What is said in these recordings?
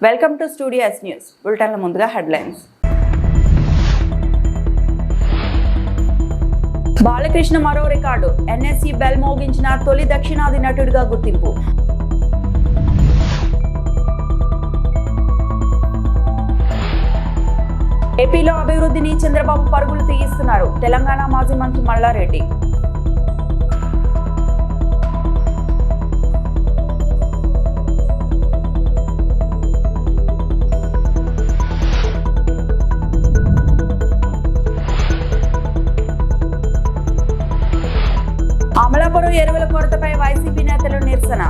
Welcome to studio S news. బులెటిన్ల ముందుగా headlines. Balakrishna మరో రికార్డు. ఎన్ఎస్సి బెల్ మోగించిన తొలి దక్షిణాది నటుడిగా గుర్తింపు. ఏపీలో అభివృద్ధిని చంద్రబాబు పరుగులు తీయిస్తున్నారు. తెలంగాణ మాజీ మంత్రి మల్లారెడ్డి. అమలాపురం ఎరువుల కొరతపై వైసీపీ నేతలు నిరసన.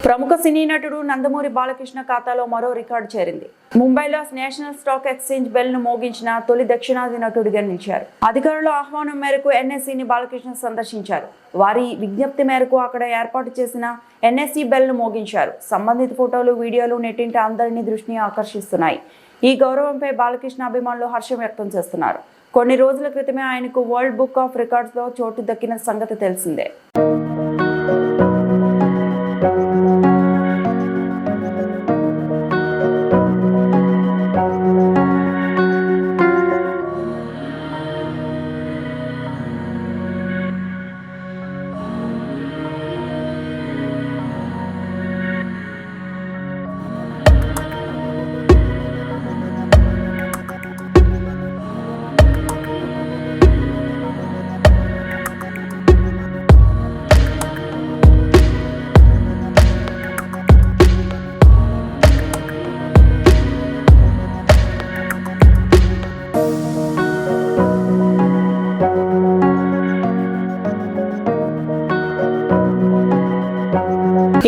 ప్రముఖ సినీ నటుడు నందమూరి బాలకృష్ణ ఖాతాలో మరో రికార్డు చేరింది. ముంబైలో నేషనల్ స్టాక్ ఎక్స్చేంజ్ బెల్ ను మోగించిన తొలి దక్షిణాది నటుడిగా నిలిచారు. అధికారుల ఆహ్వానం మేరకు ఎన్ఎస్సిని బాలకృష్ణ సందర్శించారు. వారి విజ్ఞప్తి మేరకు అక్కడ ఏర్పాటు చేసిన ఎన్ఎస్సి బెల్ ను మోగించారు. సంబంధిత ఫోటోలు, వీడియోలు నెట్టింట అందరినీ దృష్టిని ఆకర్షిస్తున్నాయి. ఈ గౌరవంపై బాలకృష్ణ అభిమానులు హర్షం వ్యక్తం చేస్తున్నారు. కొన్ని రోజుల క్రితమే ఆయనకు వరల్డ్ బుక్ ఆఫ్ రికార్డ్స్ లో చోటు దక్కిన సంగతి తెలిసిందే.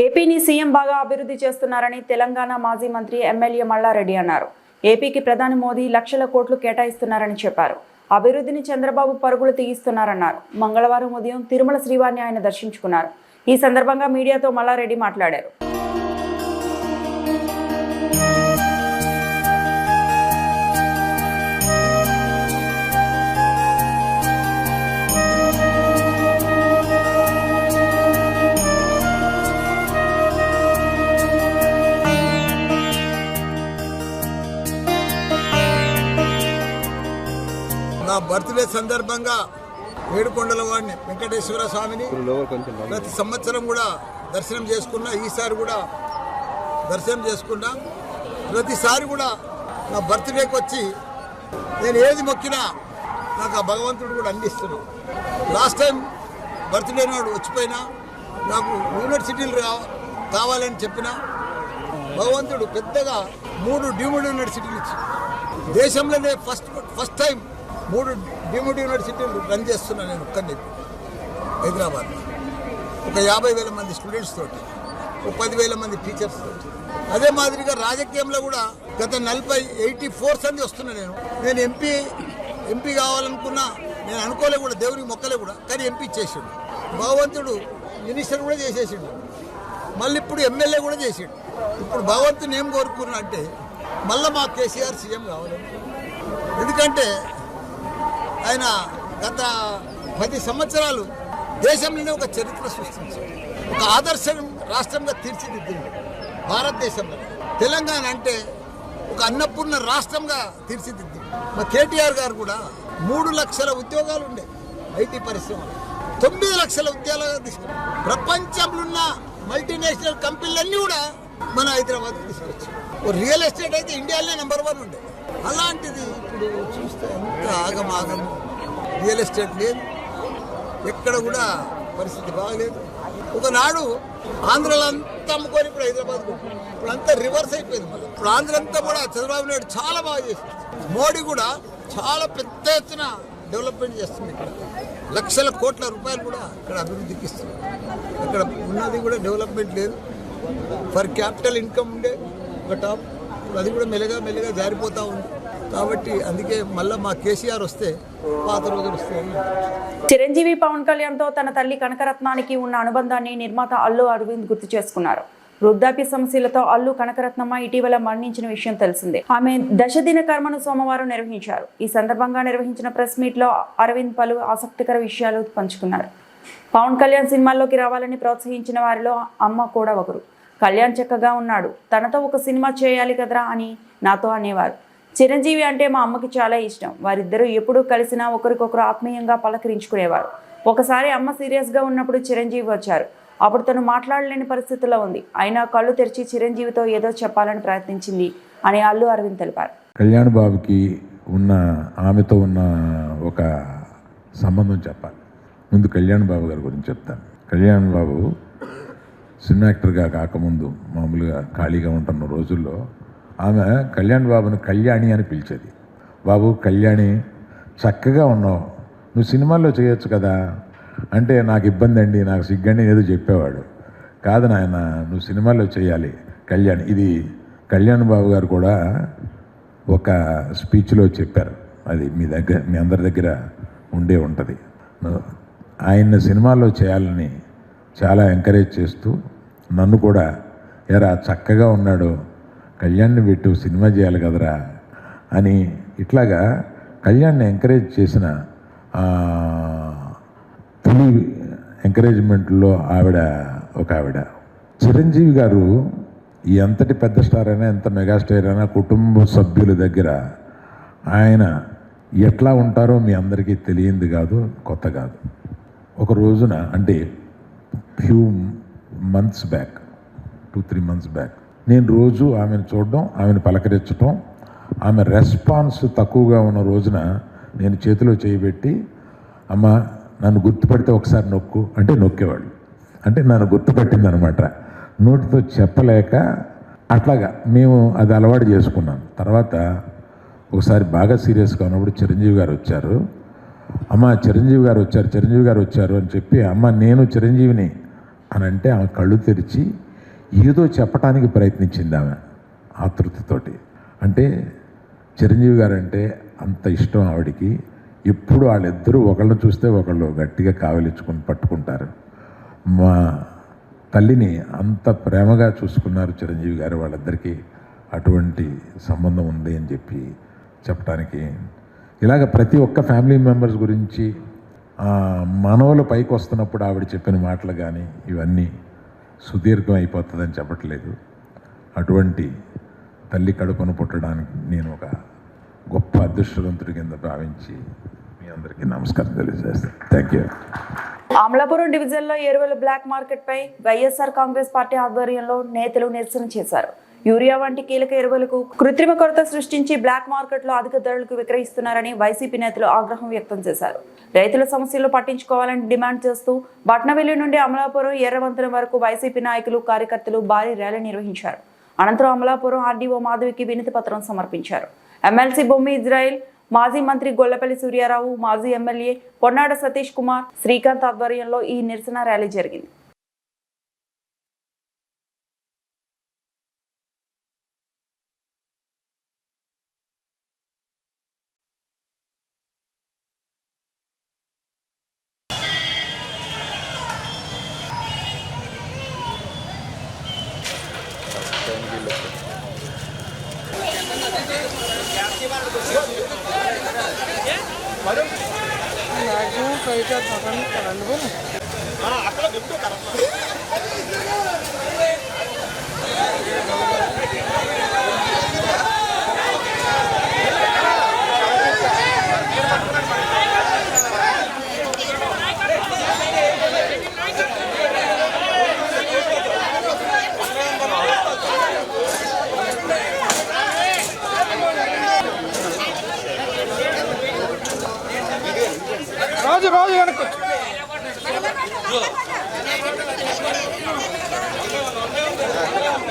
ఏపీని సీఎం బాగా అభివృద్ధి చేస్తున్నారని తెలంగాణ మాజీ మంత్రి ఎమ్మెల్యే మల్లారెడ్డి అన్నారు. ఏపీకి ప్రధాని మోదీ లక్షల కోట్లు కేటాయిస్తున్నారని చెప్పారు. అభివృద్ధిని చంద్రబాబు పరుగులు తీయిస్తున్నారన్నారు. మంగళవారం ఉదయం తిరుమల శ్రీవారిని ఆయన దర్శించుకున్నారు. ఈ సందర్భంగా మీడియాతో మల్లారెడ్డి మాట్లాడారు. నా బర్త్డే సందర్భంగా ఏడుకొండల వాడిని వెంకటేశ్వర స్వామిని ప్రతి సంవత్సరం కూడా దర్శనం చేసుకున్నా. ఈసారి కూడా దర్శనం చేసుకున్నా. ప్రతిసారి కూడా నా బర్త్డేకి వచ్చి నేను ఏది మొక్కినా నాకు ఆ భగవంతుడు కూడా అందిస్తున్నాను. లాస్ట్ టైం బర్త్డే నాడు వచ్చిపోయినా నాకు యూనివర్సిటీలు కావాలని చెప్పిన భగవంతుడు పెద్దగా 3 డీమ్డ్ యూనివర్సిటీలు ఇచ్చి దేశంలోనే ఫస్ట్ టైం 3 డీమ్డ్ యూనివర్సిటీలు రన్ చేస్తున్నా నేను ఒక్కడిని హైదరాబాద్లో. ఒక 50,000 మంది స్టూడెంట్స్ తోటి, ఒక 10,000 మంది టీచర్స్ తోటి. అదే మాదిరిగా రాజకీయంలో కూడా గత 84 సంది వస్తున్నా నేను ఎంపీ కావాలనుకున్నా. నేను అనుకోలే కూడా, దేవునికి మొక్కలే కూడా, కానీ ఎంపీ చేసిండు భగవంతుడు. మినిస్టర్ కూడా చేసేసిండు, మళ్ళీ ఇప్పుడు ఎమ్మెల్యే కూడా చేసిండు. ఇప్పుడు భగవంతుని ఏం కోరుకున్నా అంటే మళ్ళీ మా కేసీఆర్ సీఎం కావాలని. ఎందుకంటే ఆయన గత 10 సంవత్సరాలు దేశంలోనే ఒక చరిత్ర సృష్టించారు. ఒక ఆదర్శ రాష్ట్రంగా తీర్చిదిద్దింది భారతదేశంలో. తెలంగాణ అంటే ఒక అన్నపూర్ణ రాష్ట్రంగా తీర్చిదిద్దింది. మా కేటీఆర్ గారు కూడా 3 లక్షల ఉద్యోగాలు ఉండే ఐటీ పరిశ్రమలో 9 లక్షల ఉద్యోగాలు తీసుకున్నారు. ప్రపంచంలో ఉన్న మల్టీనేషనల్ కంపెనీలన్నీ కూడా మన హైదరాబాద్కి తీసుకొచ్చారు. రియల్ ఎస్టేట్ అయితే ఇండియాలోనే నంబర్ 1 ఉండే. అలాంటిది ఇప్పుడు చూస్తే అంత ఆగమాగము. రియల్ ఎస్టేట్ లేదు, ఎక్కడ కూడా పరిస్థితి బాగలేదు. ఒకనాడు ఆంధ్రలో అంతా అమ్ముకొని ఇప్పుడు హైదరాబాద్ ఇప్పుడు అంతా రివర్స్ అయిపోయింది. మళ్ళీ ఇప్పుడు ఆంధ్ర అంతా కూడా చంద్రబాబు నాయుడు చాలా బాగా చేస్తుంది. మోడీ కూడా చాలా పెద్ద ఎత్తున డెవలప్మెంట్ చేస్తుంది. ఇక్కడ లక్షల కోట్ల రూపాయలు కూడా ఇక్కడ అభివృద్ధికి ఇస్తుంది. ఇక్కడ ఉన్నది కూడా డెవలప్మెంట్ లేదు. ఫర్ క్యాపిటల్ ఇన్కమ్ ఉండే ఒక టాప్, అది కూడా మెల్లగా జారిపోతూ ఉంది. కాబట్టి అందుకే మళ్ళీ మా కేసీఆర్ వస్తే పాత రోజులు వస్తాయని. చిరంజీవి పవన్ కళ్యాణ్తో తన తల్లి కనకరత్నానికి ఉన్న అనుబంధాన్ని నిర్మాత అల్లు అరవింద్ గుర్తు చేసుకున్నారు. వృద్ధాప్య సమస్యలతో అల్లు కనకరత్నమ్మ ఇటీవల మరణించిన విషయం తెలిసిందే. ఆమె దశదిన కర్మను సోమవారం నిర్వహించారు. ఈ సందర్భంగా నిర్వహించిన ప్రెస్ మీట్ లో అరవింద్ పలు ఆసక్తికర విషయాలు పంచుకున్నారు. పవన్ కళ్యాణ్ సినిమాల్లోకి రావాలని ప్రోత్సహించిన వారిలో అమ్మ కూడా ఒకరు. కళ్యాణ్ చక్కగా ఉన్నాడు, తనతో ఒక సినిమా చేయాలి కదరా అని నాతో అనేవారు. చిరంజీవి అంటే మా అమ్మకి చాలా ఇష్టం. వారిద్దరూ ఎప్పుడూ కలిసినా ఒకరికొకరు ఆత్మీయంగా పలకరించుకునేవారు. ఒకసారి అమ్మ సీరియస్గా ఉన్నప్పుడు చిరంజీవి వచ్చారు. అప్పుడు తను మాట్లాడలేని పరిస్థితిలో ఉంది. అయినా కళ్ళు తెరిచి చిరంజీవితో ఏదో చెప్పాలని ప్రయత్నించింది అని అల్లు అరవింద్ తెలిపారు. కళ్యాణ్ బాబుకి ఉన్న ఆమెతో ఉన్న ఒక సంబంధం చెప్పాలి. ముందు కళ్యాణ్ బాబు గారి గురించి చెప్తాను. కళ్యాణ్ బాబు సినిమా యాక్టర్గా కాకముందు మామూలుగా ఖాళీగా ఉంటున్న రోజుల్లో ఆమె కళ్యాణ్ బాబుని కళ్యాణి అని పిలిచేది. బాబు కళ్యాణి చక్కగా ఉన్నావు, నువ్వు సినిమాల్లో చేయొచ్చు కదా అంటే నాకు ఇబ్బంది అండి, నాకు సిగ్గండి ఏదో చెప్పేవాడు. కాదు నాయన, నువ్వు సినిమాల్లో చేయాలి కళ్యాణ్. ఇది కళ్యాణ్ బాబు గారు కూడా ఒక స్పీచ్లో చెప్పారు. అది మీ అందరి దగ్గర ఉండే ఉంటుంది. ఆయన్ని సినిమాల్లో చేయాలని చాలా ఎంకరేజ్ చేస్తూ నన్ను కూడా ఎరా చక్కగా ఉన్నాడు, కళ్యాణ్ని పెట్టు సినిమా చేయాలి కదరా అని ఇట్లాగా కళ్యాణ్ని ఎంకరేజ్ చేసిన తొలి ఎంకరేజ్మెంట్లో ఆవిడ. చిరంజీవి గారు ఎంతటి పెద్ద స్టార్ అయినా, ఎంత మెగాస్టార్ అయినా కుటుంబ సభ్యుల దగ్గర ఆయన ఎట్లా ఉంటారో మీ అందరికీ తెలియంది కాదు, కొత్త కాదు. ఒక రోజున అంటే few months back, 2-3 months back నేను రోజు ఆమెను చూడడం, ఆమెను పలకరించడం, ఆమె రెస్పాన్స్ తక్కువగా ఉన్న రోజున నేను చేతిలో చేయబెట్టి అమ్మ నన్ను గుర్తుపడితే ఒకసారి నొక్కు అంటే నొక్కేవాళ్ళు. అంటే నన్ను గుర్తుపట్టింది అనమాట. నోటితో చెప్పలేక అట్లాగా మేము అది అలవాటు చేసుకున్నాను. తర్వాత ఒకసారి బాగా సీరియస్గా ఉన్నప్పుడు చిరంజీవి గారు వచ్చారు. అమ్మ చిరంజీవి గారు వచ్చారు అని చెప్పి అమ్మ నేను చిరంజీవిని అని అంటే ఆమె కళ్ళు తెరిచి ఏదో చెప్పడానికి ప్రయత్నించింది ఆమె ఆతృతతోటి. అంటే చిరంజీవి గారు అంటే అంత ఇష్టం ఆవిడికి. ఎప్పుడు వాళ్ళిద్దరూ ఒకళ్ళని చూస్తే ఒకళ్ళు గట్టిగా కావలించుకొని పట్టుకుంటారు. మా తల్లిని అంత ప్రేమగా చూసుకున్నారు చిరంజీవి గారు. వాళ్ళిద్దరికీ అటువంటి సంబంధం ఉంది అని చెప్పి చెప్పడానికి ఇలాగ ప్రతి ఒక్క ఫ్యామిలీ మెంబర్స్ గురించి మనవలు పైకి వస్తున్నప్పుడు ఆవిడ చెప్పిన మాటలు కానీ ఇవన్నీ సుదీర్ఘం అయిపోతుందని చెప్పట్లేదు. అటువంటి తల్లి కడుపును పుట్టడానికి నేను ఒక గొప్ప అదృష్టవంతుడి కింద భావించి మీ అందరికీ నమస్కారం తెలియజేస్తాను. Thank you. అమలాపురం డివిజన్లో ఎరువుల బ్లాక్ మార్కెట్ పై వైఎస్ఆర్ కాంగ్రెస్ పార్టీ ఆధ్వర్యంలో నేతలు నిరసన చేశారు. యూరియా వంటి కీలక ఎరువులకు కృత్రిమ కొరత సృష్టించి బ్లాక్ మార్కెట్లో అధిక ధరలకు విక్రయిస్తున్నారని వైసీపీ నేతలు ఆగ్రహం వ్యక్తం చేశారు. రైతుల సమస్యలు పట్టించుకోవాలని డిమాండ్ చేస్తూ బట్నవెల్లి నుండి అమలాపురం ఎర్రవంతెన వరకు వైసీపీ నాయకులు కార్యకర్తలు భారీ ర్యాలీ నిర్వహించారు. అనంతరం అమలాపురం ఆర్డీఓ మాధవికి వినతి పత్రం సమర్పించారు. ఎమ్మెల్సీ బొమ్మి ఇజ్రాయిల్, మాజీ మంత్రి గొల్లపల్లి సూర్యారావు, మాజీ ఎమ్మెల్యే పొన్నాడ సతీష్ కుమార్, శ్రీకాంత్ ఆధ్వర్యంలో ఈ నిరసన ర్యాలీ జరిగింది.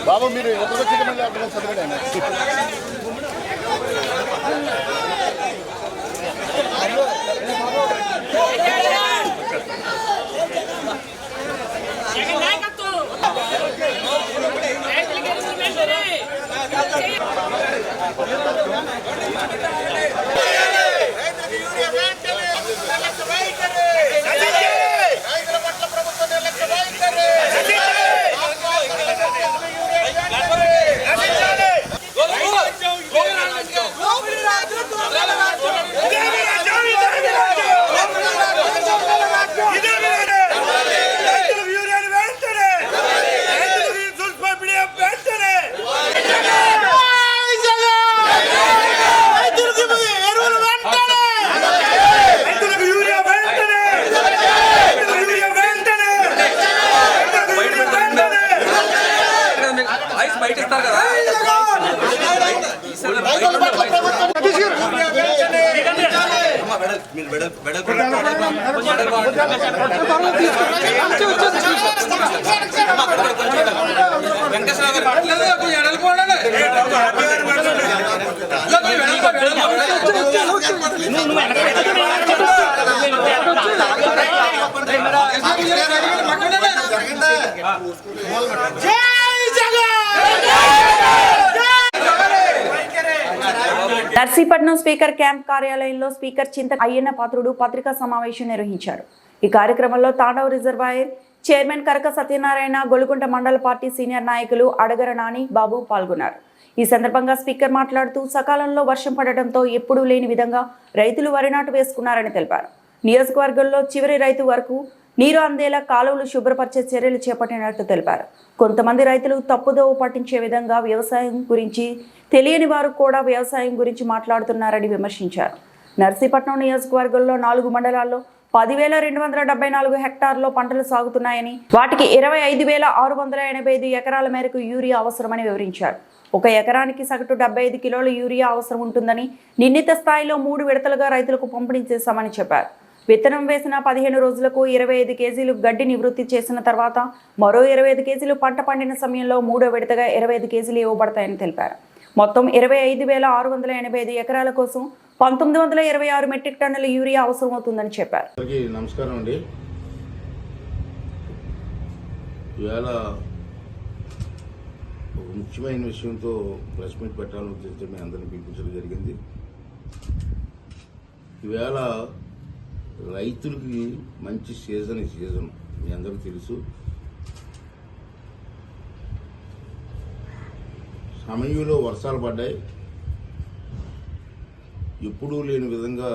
బాబు మీరు ఎప్పుడు వచ్చి మళ్ళీ అడ్వాన్స్ చదవడం నర్సీపట్నం స్పీకర్ క్యాంప్ కార్యాలయంలో స్పీకర్ చింత అయ్యన్న పాత్రుడు పత్రికా సమావేశం నిర్వహించారు. ఈ కార్యక్రమంలో తాండవ రిజర్వాయర్ చైర్మన్ కరక సత్యనారాయణ, గొలుగుంట మండల పార్టీ సీనియర్ నాయకులు అడగర నాని బాబు పాల్గొన్నారు. ఈ సందర్భంగా స్పీకర్ మాట్లాడుతూ సకాలంలో వర్షం పడటంతో ఎప్పుడూ లేని విధంగా రైతులు వరి నాటు వేసుకున్నారని తెలిపారు. నియోజకవర్గంలో చివరి రైతు వరకు నీరు అందేలా కాలువలు శుభ్రపరిచే చర్యలు చేపట్టినట్టు తెలిపారు. కొంతమంది రైతులు తప్పుదోవ పట్టించే విధంగా వ్యవసాయం గురించి తెలియని వారు కూడా వ్యవసాయం గురించి మాట్లాడుతున్నారని విమర్శించారు. నర్సీపట్నం నియోజకవర్గంలో 4 మండలాల్లో 10,274 హెక్టార్లో పంటలు సాగుతున్నాయని, వాటికి 25,685 ఎకరాల మేరకు యూరియా అవసరమని వివరించారు. 1 ఎకరానికి సగటు 75 కిలోల యూరియా అవసరం ఉంటుందని, నిర్ణీత స్థాయిలో 3 విడతలుగా రైతులకు పంపిణీ చేశామని చెప్పారు. విత్తనం వేసిన 15 రోజులకు 25 కేజీలు గడ్డి నివృత్తి చేసిన తర్వాత మరో 25 కేజీలు పంట పండిన సమయంలో 3వ విడతగా 25 కేజీలు ఇవ్వబడతాయని తెలిపారు. మొత్తం 25,685 ఎకరాల కోసం 1926 మెట్రిక్ టన్నుల యూరియా అవసరం అవుతుందని చెప్పారు. నమస్కారం అండి. ఇవాళ ఒక ముఖ్యమైన విషయంతో ప్రెస్ మీట్ పెట్టాలని ఉద్దేశించి మీ అందరినీ పిలిపించడం జరిగింది. ఈవేళ రైతులకి మంచి సీజన్ మీ అందరికీ తెలుసు. సమయంలో వర్షాలు పడ్డాయి. ఎప్పుడూ లేని విధంగా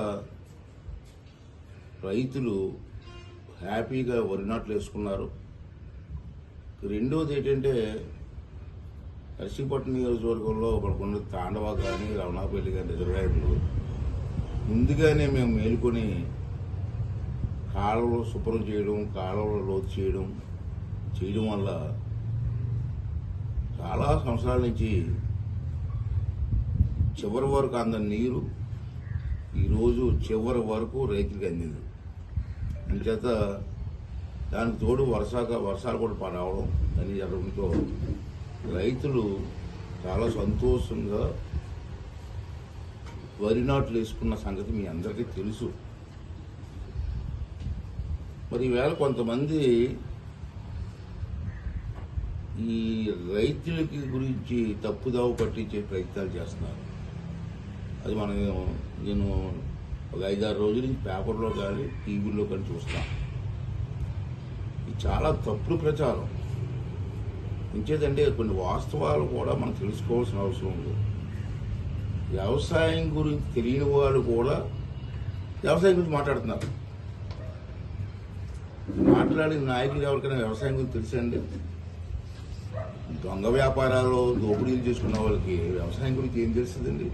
రైతులు హ్యాపీగా వరి నాట్లు వేసుకున్నారు. రెండోది ఏంటంటే నర్సీపట్నం నియోజకవర్గంలో ఒకటికున్న తాండవ కానీ రమణాపల్లి కానీ రిజర్వాయర్లు ముందుగానే మేము మేలుకొని కాలువలు శుభ్రం చేయడం, కాలువలు లోతు చేయడం వల్ల చాలా సంవత్సరాల నుంచి చివరి వరకు అందని నీరు ఈరోజు చివరి వరకు రైతులకు అందింది. అంచేత దానికి తోడు వర్షాలు కూడా రావడం అని జరగడంతో రైతులు చాలా సంతోషంగా వరి నాట్లు వేసుకున్న సంగతి మీ అందరికీ తెలుసు. మరి ఈవేళ కొంతమంది ఈ రైతులకి గురించి తప్పుదావ పట్టించే ప్రయత్నాలు చేస్తున్నారు. అది నేను ఒక 5-6 రోజుల నుంచి పేపర్లో కానీ టీవీలో కానీ చూస్తాను. ఇది చాలా తప్పుడు ప్రచారం. ఇంచేదంటే కొన్ని వాస్తవాలు కూడా మనం తెలుసుకోవాల్సిన అవసరం ఉంది. వ్యవసాయం గురించి తెలియని వాళ్ళు కూడా వ్యవసాయం గురించి మాట్లాడుతున్నారు. మాట్లాడిన నాయకులు ఎవరికైనా వ్యవసాయం గురించి తెలుసండి? దొంగ వ్యాపారాలు దోపిడీలు చేసుకున్న వాళ్ళకి వ్యవసాయం గురించి ఏం తెలుస్తుందండి?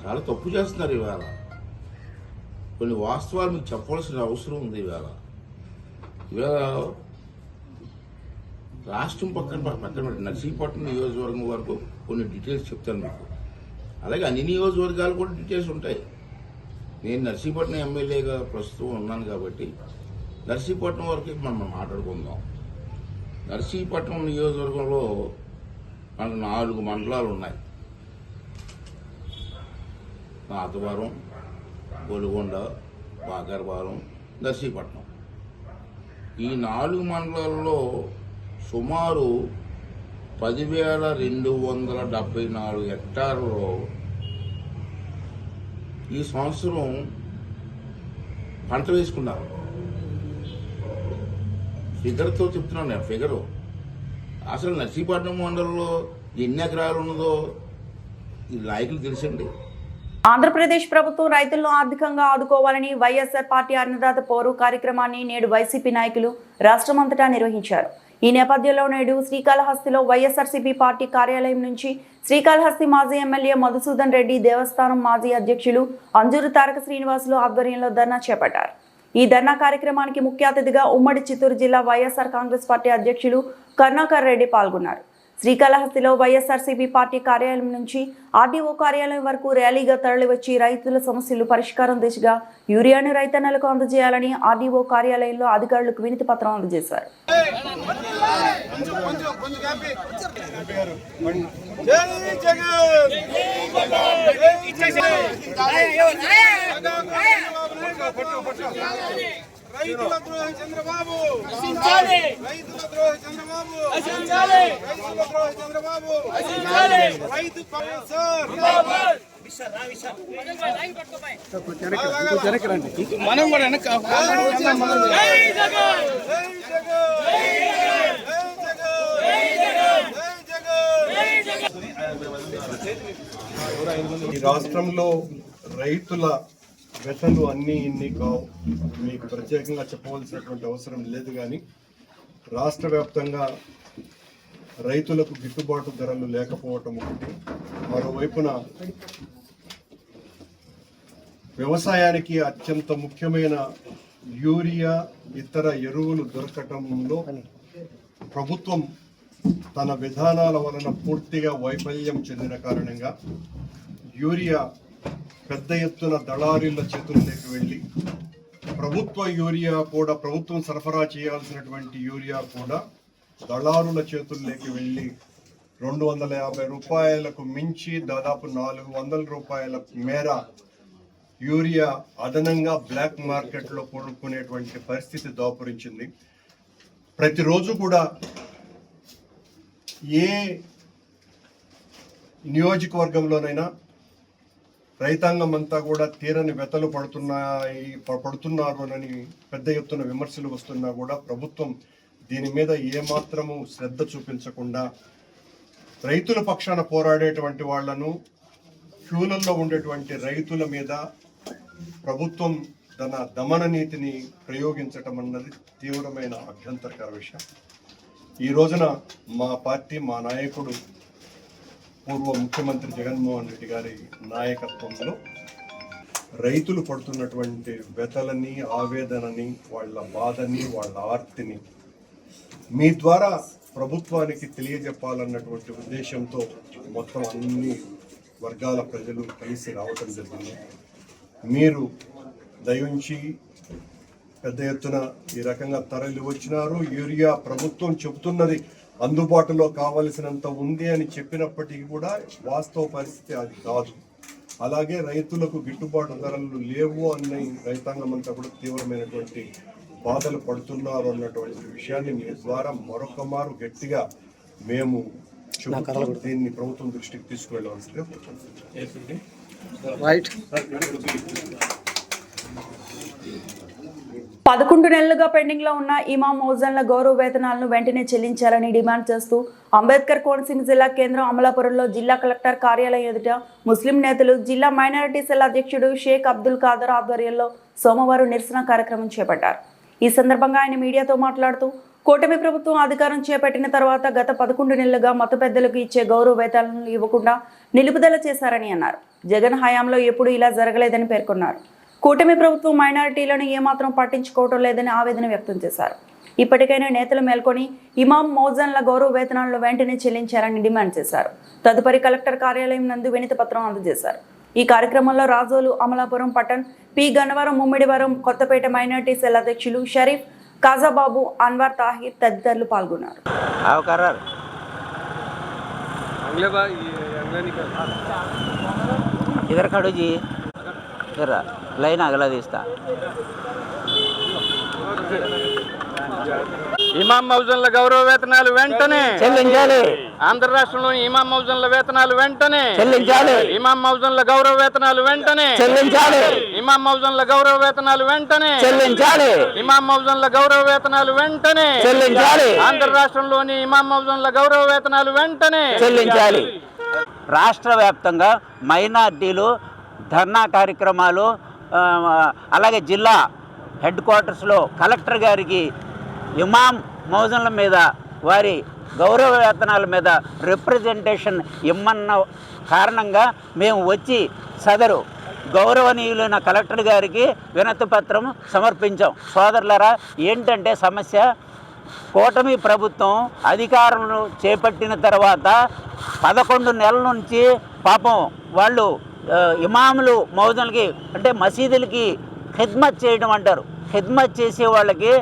చాలా తప్పు చేస్తున్నారు. ఇవాళ కొన్ని వాస్తవాలు మీకు చెప్పవలసిన అవసరం ఉంది. ఇవాళ రాష్ట్రం పక్కన నర్సీపట్నం నియోజకవర్గం వరకు కొన్ని డీటెయిల్స్ చెప్తాను మీకు. అలాగే అన్ని నియోజకవర్గాలు కూడా డీటెయిల్స్ ఉంటాయి. నేను నర్సీపట్నం ఎమ్మెల్యేగా ప్రస్తుతం ఉన్నాను కాబట్టి నర్సీపట్నం వరకు మనం మాట్లాడుకుందాం. నర్సీపట్నం నియోజకవర్గంలో మనకు 4 మండలాలు ఉన్నాయి. నాతవరం, గొలుగొండ, బాకర్పాలెం, నర్సీపట్నం. ఈ 4 మండలాల్లో సుమారు 10,274 హెక్టార్లలో ఈ సంవత్సరం పంట వేసుకున్నారు. ఫిగర్తో చెప్తున్నాను నేను, ఫిగరు. అసలు నర్సీపట్నం మండలంలో ఎన్ని ఎకరాలు ఉన్నదో ఈ నాయకులు తెలుసండి. ఆంధ్రప్రదేశ్ ప్రభుత్వం రైతులను ఆర్థికంగా ఆదుకోవాలని వైఎస్ఆర్ పార్టీ అన్నదాత పోరు కార్యక్రమాన్ని నేడు వైసీపీ నాయకులు రాష్ట్రమంతటా నిర్వహించారు. ఈ నేపథ్యంలో నేడు శ్రీకాళహస్తిలో వైఎస్ఆర్సీపీ పార్టీ కార్యాలయం నుంచి శ్రీకాళహస్తి మాజీ ఎమ్మెల్యే మధుసూదన్ రెడ్డి, దేవస్థానం మాజీ అధ్యక్షులు అంజూరు తారక శ్రీనివాసులు ఆధ్వర్యంలో ధర్నా చేపట్టారు. ఈ ధర్నా కార్యక్రమానికి ముఖ్య అతిథిగా ఉమ్మడి చిత్తూరు జిల్లా వైఎస్ఆర్ కాంగ్రెస్ పార్టీ అధ్యక్షులు కరుణాకర్ రెడ్డి పాల్గొన్నారు. శ్రీకాళహస్తిలో వైఎస్ఆర్సీపీ పార్టీ కార్యాలయం నుంచి ఆర్డీఓ కార్యాలయం వరకు ర్యాలీగా తరలివచ్చి రైతుల సమస్యలు పరిష్కారం దిశగా యూరియాను రైతన్నలకు అందజేయాలని ఆర్డీఓ కార్యాలయంలో అధికారులకు వినతి పత్రం అందజేశారు. రైతుల ద్రోహి చంద్రబాబు రక్షించాలి. రైతుల ద్రోహి చంద్రబాబు రక్షించాలి. రైతుల ద్రోహి చంద్రబాబు రక్షించాలి. రైతు సార్ మనం కూడా వెనక ఈ రాష్ట్రంలో రైతుల వ్యతలు అన్నీ ఇన్ని కావు, మీకు ప్రత్యేకంగా చెప్పవలసినటువంటి అవసరం లేదు. కానీ రాష్ట్ర వ్యాప్తంగా రైతులకు గిట్టుబాటు ధరలు లేకపోవటం ఒకటి, మరోవైపున వ్యవసాయానికి అత్యంత ముఖ్యమైన యూరియా ఇతర ఎరువులు దొరకటంలో ప్రభుత్వం తన విధానాల వలన పూర్తిగా వైఫల్యం చెందిన కారణంగా యూరియా పెద్ద ఎత్తున దళారీల చేతుల్లోకి వెళ్ళి ప్రభుత్వ యూరియా కూడా, ప్రభుత్వం సరఫరా చేయాల్సినటువంటి యూరియా కూడా దళారుల చేతుల్లోకి వెళ్ళి 250 రూపాయలకు మించి దాదాపు 400 రూపాయల మేర యూరియా అదనంగా బ్లాక్ మార్కెట్లో కొనుక్కునేటువంటి పరిస్థితి దాపురించింది. ప్రతిరోజు కూడా ఏ నియోజకవర్గంలోనైనా రైతాంగం అంతా కూడా తీరని వ్యతలు పడుతున్నారోనని పెద్ద ఎత్తున విమర్శలు వస్తున్నా కూడా ప్రభుత్వం దీని మీద ఏమాత్రము శ్రద్ధ చూపించకుండా రైతుల పక్షాన పోరాడేటువంటి వాళ్లను, క్యూలల్లో ఉండేటువంటి రైతుల మీద ప్రభుత్వం తన దమన నీతిని ప్రయోగించటం అన్నది తీవ్రమైన అభ్యంతరకర విషయం. ఈ రోజున మా పార్టీ, మా నాయకుడు పూర్వ ముఖ్యమంత్రి జగన్మోహన్ రెడ్డి గారి నాయకత్వంలో రైతులు పడుతున్నటువంటి వ్యతలని, ఆవేదనని, వాళ్ళ బాధని, వాళ్ళ ఆర్తిని మీ ద్వారా ప్రభుత్వానికి తెలియజెప్పాలన్నటువంటి ఉద్దేశంతో మొత్తం అన్ని వర్గాల ప్రజలు కలిసి రావటం జరిగింది. మీరు దయించి పెద్ద ఎత్తున ఈ రకంగా తరలి వచ్చినారు. యూరియా ప్రభుత్వం చెబుతున్నది అందుబాటులో కావలసినంత ఉంది అని చెప్పినప్పటికీ కూడా వాస్తవ పరిస్థితి అది కాదు. అలాగే రైతులకు గిట్టుబాటు ధరలు లేవు అన్న రైతాంగం అంతా కూడా తీవ్రమైనటువంటి బాధలు పడుతున్నారు అన్నటువంటి విషయాన్ని మీ ద్వారా మరొక మారు గట్టిగా మేము చెబుతూ దీన్ని ప్రభుత్వం దృష్టికి తీసుకువెళ్ళవలసిందిగా కోరుతున్నాం. 11 నెలలుగా పెండింగ్ లో ఉన్న ఇమాం మౌజన్ల గౌరవ వేతనాలను వెంటనే చెల్లించాలని డిమాండ్ చేస్తూ అంబేద్కర్ కోనసీమ జిల్లా కేంద్రం అమలాపురంలో జిల్లా కలెక్టర్ కార్యాలయం ఎదుట ముస్లిం నేతలు, జిల్లా మైనారిటీ సెల్ అధ్యక్షుడు షేక్ అబ్దుల్ ఖాదర్ ఆధ్వర్యంలో సోమవారం నిరసన కార్యక్రమం చేపట్టారు. ఈ సందర్భంగా ఆయన మీడియాతో మాట్లాడుతూ కూటమి ప్రభుత్వం అధికారం చేపట్టిన తర్వాత గత 11 నెలలుగా మత పెద్దలకు ఇచ్చే గౌరవ వేతనాలను ఇవ్వకుండా నిలుపుదల చేశారని అన్నారు. జగన్ హయాంలో ఎప్పుడూ ఇలా జరగలేదని పేర్కొన్నారు. కూటమి ప్రభుత్వం మైనారిటీలను ఏమాత్రం పట్టించుకోవటం లేదని ఆవేదన వ్యక్తం చేశారు. ఇప్పటికైనా నేతలు మేల్కొని ఇమాం మౌజన్ల గౌరవ వేతనాలను వెంటనే చెల్లించాలని డిమాండ్ చేశారు. తదుపరి కలెక్టర్ కార్యాలయం నందు వినతి పత్రం అందజేశారు. ఈ కార్యక్రమంలో రాజోలు, అమలాపురం పట్టణ్, P Gannavaram, Mummidivaram, Kothapeta minority cell అధ్యక్షులు షరీఫ్, కాజాబాబు, అన్వర్, తాహిర్ తదితరులు పాల్గొన్నారు. లైన్ అగలదీస్తా. ఇమాం మౌజన్ల గౌరవ వేతనాలు వెంటనే చెల్లించాలి. ఆంధ్ర రాష్ట్రంలోని ఇమాం మౌజన్ల వేతనాలు వెంటనే చెల్లించాలి. ఇమాం మౌజన్ల గౌరవ వేతనాలు వెంటనే చెల్లించాలి. ఇమాం మౌజన్ల గౌరవ వేతనాలు వెంటనే చెల్లించాలి. ఇమాం మౌజన్ల గౌరవ వేతనాలు వెంటనే చెల్లించాలి. ఆంధ్ర రాష్ట్రంలోని ఇమాం మౌజన్ల గౌరవ వేతనాలు వెంటనే చెల్లించాలి. రాష్ట్ర వ్యాప్తంగా మైనార్టీలు ధర్నా కార్యక్రమాలు, అలాగే జిల్లా హెడ్ క్వార్టర్స్లో కలెక్టర్ గారికి ఇమాం మౌజన్ల మీద, వారి గౌరవ వేతనాల మీద రిప్రజెంటేషన్ ఇమ్మన్న కారణంగా మేము వచ్చి సదరు గౌరవనీయులైన కలెక్టర్ గారికి వినతి పత్రం సమర్పించాం. సోదరులారా, ఏంటంటే సమస్య, కూటమి ప్రభుత్వం అధికారులు చేపట్టిన తర్వాత 11 నెలల నుంచి పాపం వాళ్ళు ఇమాములు మౌజన్లకి అంటే మసీదులకి ఖిద్మత్ చేయడం అంటారు. ఖిద్మత్ చేసే వాళ్ళకి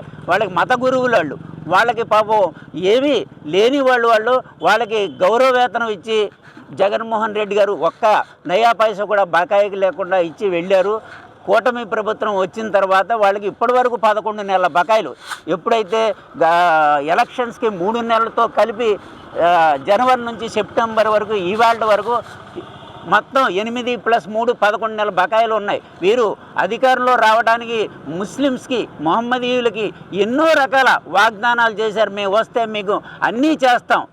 మత గురువులు వాళ్ళకి పాపం ఏమీ లేని వాళ్ళకి గౌరవ వేతనం ఇచ్చి జగన్మోహన్ రెడ్డి గారు ఒక్క నయా పైసా కూడా బకాయికి లేకుండా ఇచ్చి వెళ్ళారు. కూటమి ప్రభుత్వం వచ్చిన తర్వాత వాళ్ళకి ఇప్పటివరకు 11 నెలల బకాయిలు, ఎప్పుడైతే ఎలక్షన్స్కి 3 నెలలతో కలిపి జనవరి నుంచి సెప్టెంబర్ వరకు ఇవాళ వరకు మొత్తం 8 + 3 11 నెలల బకాయిలు ఉన్నాయి. వీరు అధికారంలో రావడానికి ముస్లిమ్స్కి మొహమ్మదీయులకి ఎన్నో రకాల వాగ్దానాలు చేశారు. మేము వస్తే మీకు అన్నీ చేస్తాం,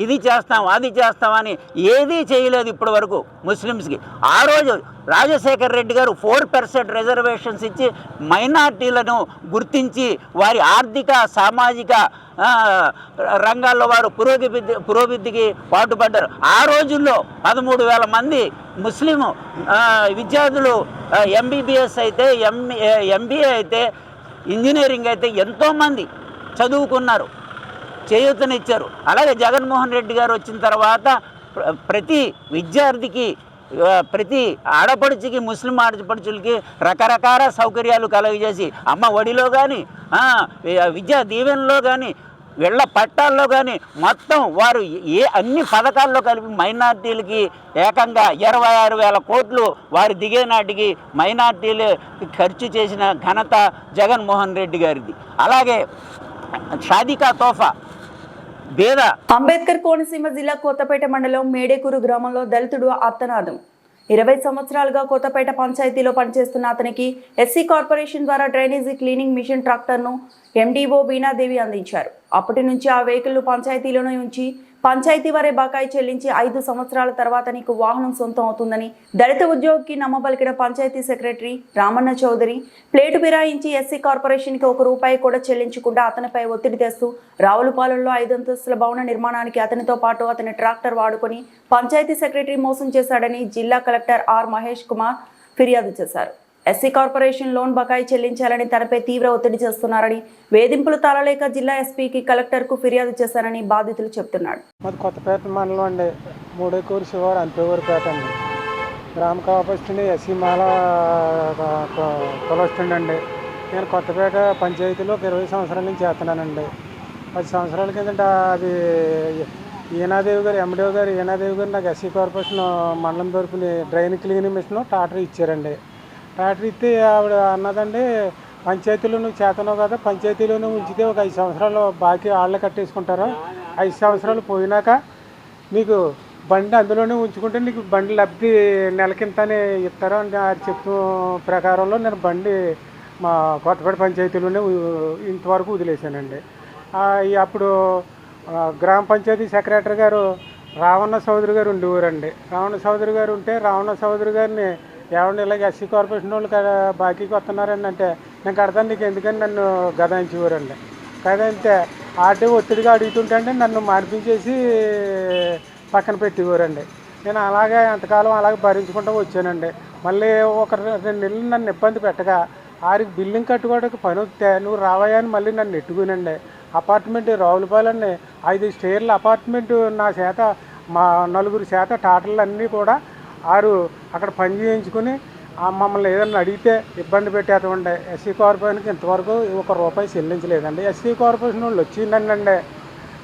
ఇది చేస్తాం, అది చేస్తామని ఏదీ చేయలేదు ఇప్పటి వరకు ముస్లిమ్స్కి. ఆ రోజు రాజశేఖర్ రెడ్డి గారు 4% రిజర్వేషన్స్ ఇచ్చి మైనార్టీలను గుర్తించి వారి ఆర్థిక సామాజిక రంగాల్లో వారు పురోభివృద్ధికి పాటుపడ్డారు. ఆ రోజుల్లో 13,000 మంది ముస్లిం విద్యార్థులు ఎంబీబీఎస్ అయితే ఎంబీఏ అయితే ఇంజనీరింగ్ అయితే ఎంతోమంది చదువుకున్నారు, చేయూతనిచ్చారు. అలాగే జగన్మోహన్ రెడ్డి గారు వచ్చిన తర్వాత ప్రతి విద్యార్థికి ప్రతి ఆడపడుచుకి ముస్లిం ఆడపడుచులకి రకరకాల సౌకర్యాలు కలుగజేసి అమ్మ ఒడిలో కానీ విద్యా దీవెనలో కానీ వీళ్ళ పట్టాల్లో కానీ మొత్తం వారు అన్ని పథకాల్లో కలిపి మైనార్టీలకి ఏకంగా 26,000 కోట్లు వారు దిగే నాటికి మైనార్టీలు ఖర్చు చేసిన ఘనత జగన్మోహన్ రెడ్డి గారిది. అలాగే షాదీకా తోఫా పేద అంబేద్కర్ కోనసీమ జిల్లా కొత్తపేట మండలం మేడేకూరు గ్రామంలో దళితుడు అత్తనాదం 20 సంవత్సరాలుగా కొత్తపేట పంచాయతీలో పనిచేస్తున్న అతనికి ఎస్సీ కార్పొరేషన్ ద్వారా డ్రైనేజీ క్లీనింగ్ మిషన్ ట్రాక్టర్ను ఎండీఓ బీనాదేవి అందించారు. అప్పటి నుంచి ఆ వెహికల్ను పంచాయతీలోనే ఉంచి పంచాయతీ వారే బకాయి చెల్లించి 5 సంవత్సరాల తర్వాత నీకు వాహనం సొంతం అవుతుందని దళిత ఉద్యోగికి నమ్మబలికిన పంచాయతీ సెక్రటరీ రామన్న చౌదరి ప్లేటు ఫిరాయించి ఎస్సీ కార్పొరేషన్కి ₹1 కూడా చెల్లించకుండా అతనిపై ఒత్తిడి తెస్తూ రావులపాలెంలో 5 అంతస్తుల భవన నిర్మాణానికి అతనితో పాటు అతని ట్రాక్టర్ వాడుకొని పంచాయతీ సెక్రటరీ మోసం చేశాడని జిల్లా కలెక్టర్ ఆర్ మహేష్ కుమార్ ఫిర్యాదు చేశారు. ఎస్సీ కార్పొరేషన్ లోన్ బకాయి చెల్లించాలని తనపై తీవ్ర ఒత్తిడి చేస్తున్నారని, వేధింపులు తాళలేక జిల్లా ఎస్పీకి కలెక్టర్కు ఫిర్యాదు చేశారని బాధితులు చెబుతున్నాడు. మాది కొత్తపేట మండలం అండి, మూడేకూరు శివారు అంతేవరపేట అండి. గ్రామ కాపస్టుని ఎస్సీ మాల కొలస్టండి అండి. నేను కొత్తపేట పంచాయతీలో 20 సంవత్సరాల నుంచి చేస్తున్నానండి. 10 సంవత్సరాల కిందట అది ఈనాదేవి గారు ఎండిఓ గారు ఈనాదేవి గారు నాకు ఎస్సీ కార్పొరేషన్ మండలం తరపుని డ్రైన్ క్లీనింగ్ మిషన్ ట్రాక్టర్ ఇచ్చారండి. ట్రాక్టర్ ఇస్తే ఆవిడ అన్నదండి, పంచాయతీలో నువ్వు చేతనావు కదా, పంచాయతీలోనే ఉంచితే ఒక 5 సంవత్సరాలు బాకీ వాళ్ళే కట్టేసుకుంటారు, 5 సంవత్సరాలు పోయినాక నీకు బండి అందులోనే ఉంచుకుంటే నీకు బండి లబ్ధి నెలకింతనే ఇస్తారు అని చెప్పిన ప్రకారంలో నేను బండి మా కొత్తపేట పంచాయతీలోనే ఇంతవరకు వదిలేశానండి. అప్పుడు గ్రామ పంచాయతీ సెక్రటరీ గారు రావణ చౌదరి గారు ఉండేవారండి. రావణ చౌదరి గారు ఉంటే రావణ చౌదరి గారిని ఎవరిని ఇలాగ ఎస్సీ కార్పొరేషన్ వాళ్ళు బాకీకి వస్తున్నారని అంటే నేను కడతాను నీకు ఎందుకని నన్ను గదాయించేవారండి. కదంతే ఆర్డీ ఒత్తిడిగా అడుగుతుంటే నన్ను మార్పించేసి పక్కన పెట్టేవారండి. నేను అలాగే ఎంతకాలం అలాగే భరించుకుంటూ వచ్చానండి. మళ్ళీ ఒక 2 నెలలు నన్ను ఇబ్బంది పెట్టగా ఆరికి బిల్డింగ్ కట్టుకోవడానికి పని వస్తే నువ్వు రావాయని మళ్ళీ నన్ను నెట్టుకునండి. అపార్ట్మెంట్ రావులపాలెండి 5 స్టేర్ల అపార్ట్మెంట్ నా చేత మా 4 చేత టాటర్లు అన్నీ కూడా 6 అక్కడ పని చేయించుకుని మమ్మల్ని ఏదన్నా అడిగితే ఇబ్బంది పెట్టేటువంటి ఎస్సీ కార్పొరేషన్కి ఇంతవరకు ₹1 చెల్లించలేదండి. ఎస్సీ కార్పొరేషన్ వాళ్ళు వచ్చిందండి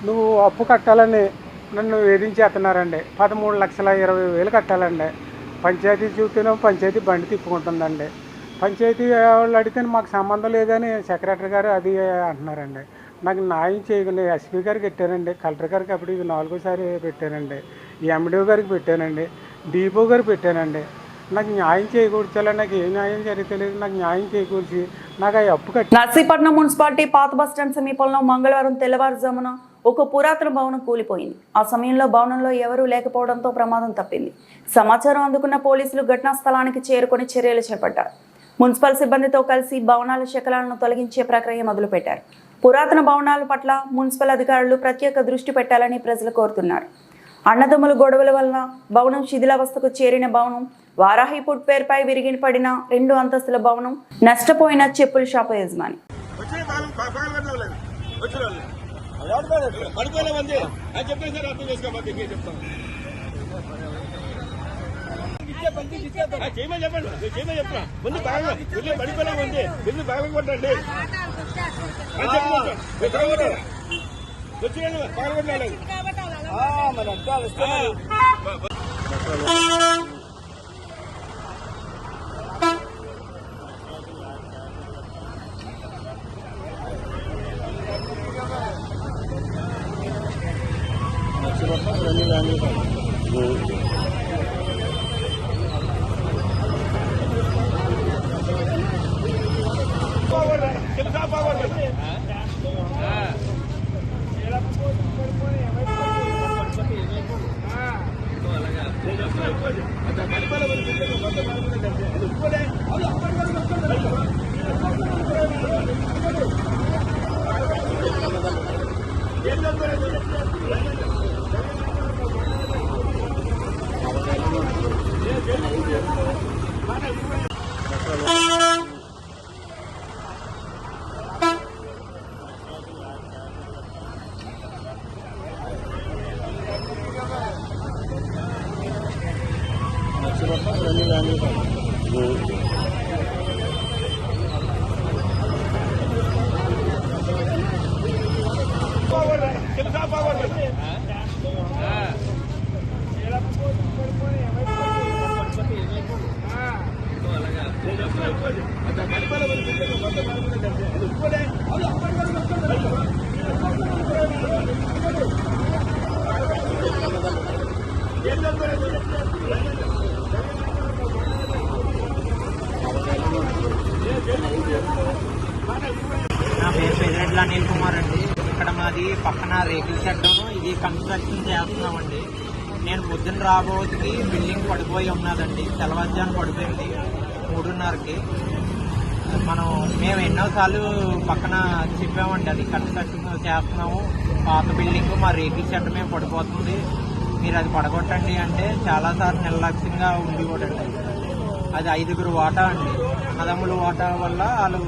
నువ్వు అప్పు కట్టాలని నన్ను వేధించేస్తున్నారండి. 13,20,000 కట్టాలండి. పంచాయతీ చూస్తేనే పంచాయతీ బండి తిప్పుకుంటుందండి. పంచాయతీ వాళ్ళు అడిగితే మాకు సంబంధం లేదని సెక్రటరీ గారు అది అంటున్నారండి. నాకు న్యాయం చేయకుండా ఎస్పీ గారికి పెట్టానండి, కలెక్టర్ గారికి అప్పుడు ఇది 4వ పెట్టానండి, ఎండిఓ గారికి పెట్టానండి, డిపో గారికి పెట్టానండి. నాకు న్యాయం చేకూర్చాలని నాకు ఏ న్యాయం జరుగుతలేదు. నాకు న్యాయం చేకూర్చి నాకు ఆ అప్పు కట్టి. నర్సీపట్నం మున్సిపాలిటీ పాత బస్టాండ్ సమీపంలో మంగళవారం తెల్లవారుజామున ఒక పురాతన భవనం కూలిపోయింది. ఆ సమయంలో భవనంలో ఎవరూ లేకపోవడంతో ప్రమాదం తప్పింది. సమాచారం అందుకున్న పోలీసులు ఘటనా స్థలానికి చేరుకొని చర్యలు చేపట్టారు. మున్సిపల్ సిబ్బందితో కలిసి భవనాల శకలాలను తొలగించే ప్రక్రియ మొదలుపెట్టారు. పురాతన భవనాల పట్ల మున్సిపల్ అధికారులు ప్రత్యేక దృష్టి పెట్టాలని ప్రజలు కోరుతున్నారు. అన్నదమ్ముల గొడవల వలన భవనం శిథిలావస్థకు చేరిన భవనం, వారాహి ఫుట్వేర్పై విరిగి పడిన 2 అంతస్తుల భవనం, నష్టపోయిన చెప్పుల షాపు యజమాని. పడిపోలేమంది అని చెప్పేసి అర్థం చేసుకోమంది ఇంకేం చెప్తాం చేయమని చెప్పండి చేయమని చెప్తా ముందు బాగా ముందు పడిపోలేమంది ముందు బాగా కొట్టండి అని చెప్పుకుంటాం వచ్చినండి బాగా కొట్టాలి మరి అర్థాలు నా పేరు పెద్దిరెడ్డి అనిల్ కుమార్ అండి. ఇక్కడ మాది పక్కన రేకుల షెడ్ ఇది కన్స్ట్రక్షన్ చేస్తున్నామండి. నేను పొద్దున్న రాబోతుకి బిల్డింగ్ పడిపోయి ఉన్నదండి. తెల్లవారుజామున పడిపోయింది 3:30కి. మేము ఎన్నోసార్లు పక్కన చెప్పామండి, అది కన్స్ట్రక్షన్ చేస్తున్నాము, పాత బిల్డింగ్ మా రేకుల షెడ్ మేము పడిపోతుంది, మీరు అది పడగొట్టండి అంటే చాలాసార్లు నిర్లక్ష్యంగా ఉండి కూడా అది 5గురు వాటా అండి. అన్నదమ్ముల వాటా వల్ల వాళ్ళు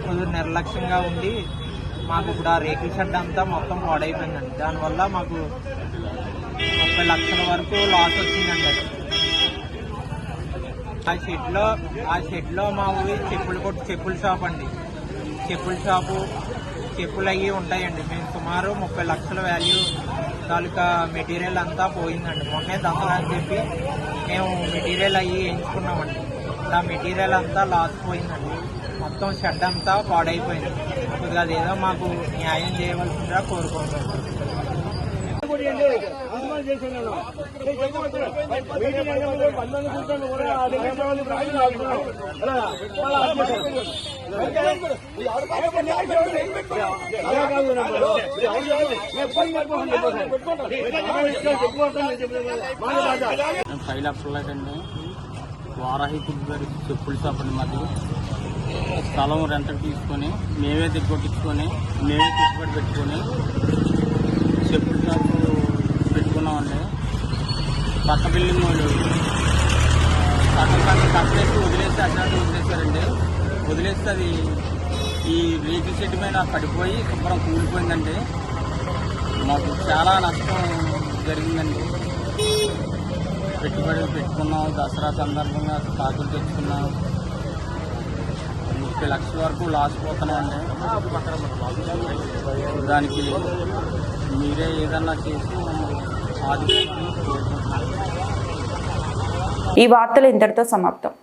కొంచెం నిర్లక్ష్యంగా ఉండి మాకు ఇప్పుడు ఆ రేకుల షెడ్ అంతా మొత్తం పాడైపోయిందండి. దానివల్ల మాకు 30 లక్షల వరకు లాస్ వచ్చిందండి. ఆ షెడ్లో మా ఊరి చెప్పుల షాప్ అండి. చెప్పులు అవి ఉంటాయండి. మేము సుమారు 30 లక్షల వాల్యూ తాలూకా మెటీరియల్ అంతా పోయిందండి. మొన్నే దసరా అని చెప్పి మేము మెటీరియల్ అవి ఎంచుకున్నామండి. ఆ మెటీరియల్ అంతా లాస్ పోయిందండి. మొత్తం షెడ్ అంతా పాడైపోయింది. కొద్దిగా అదేదో మాకు న్యాయం చేయవలసిందిగా కోరుకుంటున్నాం. ఫైలప్లకండి వారాహి గారి చెప్పుల షాప్ అండి. మాది స్థలం రెంట్కి తీసుకొని మేమే దిగ్గొట్టించుకొని మేమే పెట్టుబడి పెట్టుకొని చెప్పుల షాప్ పెట్టుకున్నామండి. పక్క బిల్డింగ్ వాళ్ళు సగం కట్టేసి వదిలేసారండి. వదిలేస్తే అది ఈ రేకుల షెడ్ మీద పడిపోయి శుభ్రం కూలిపోయిందండి. మాకు చాలా నష్టం జరిగిందండి. పెట్టుబడులు పెట్టుకున్నాం, దసరా సందర్భంగా కాకులు తెచ్చుకున్నాం, 30 లక్షల వరకు లాస్ పోతున్నామండి. దానికి మీరే ఏదన్నా చేసి ఆదుకోవాలని కోరుకుంటున్నాం. ఈ వార్తలు ఇంతటితో సమాప్తం.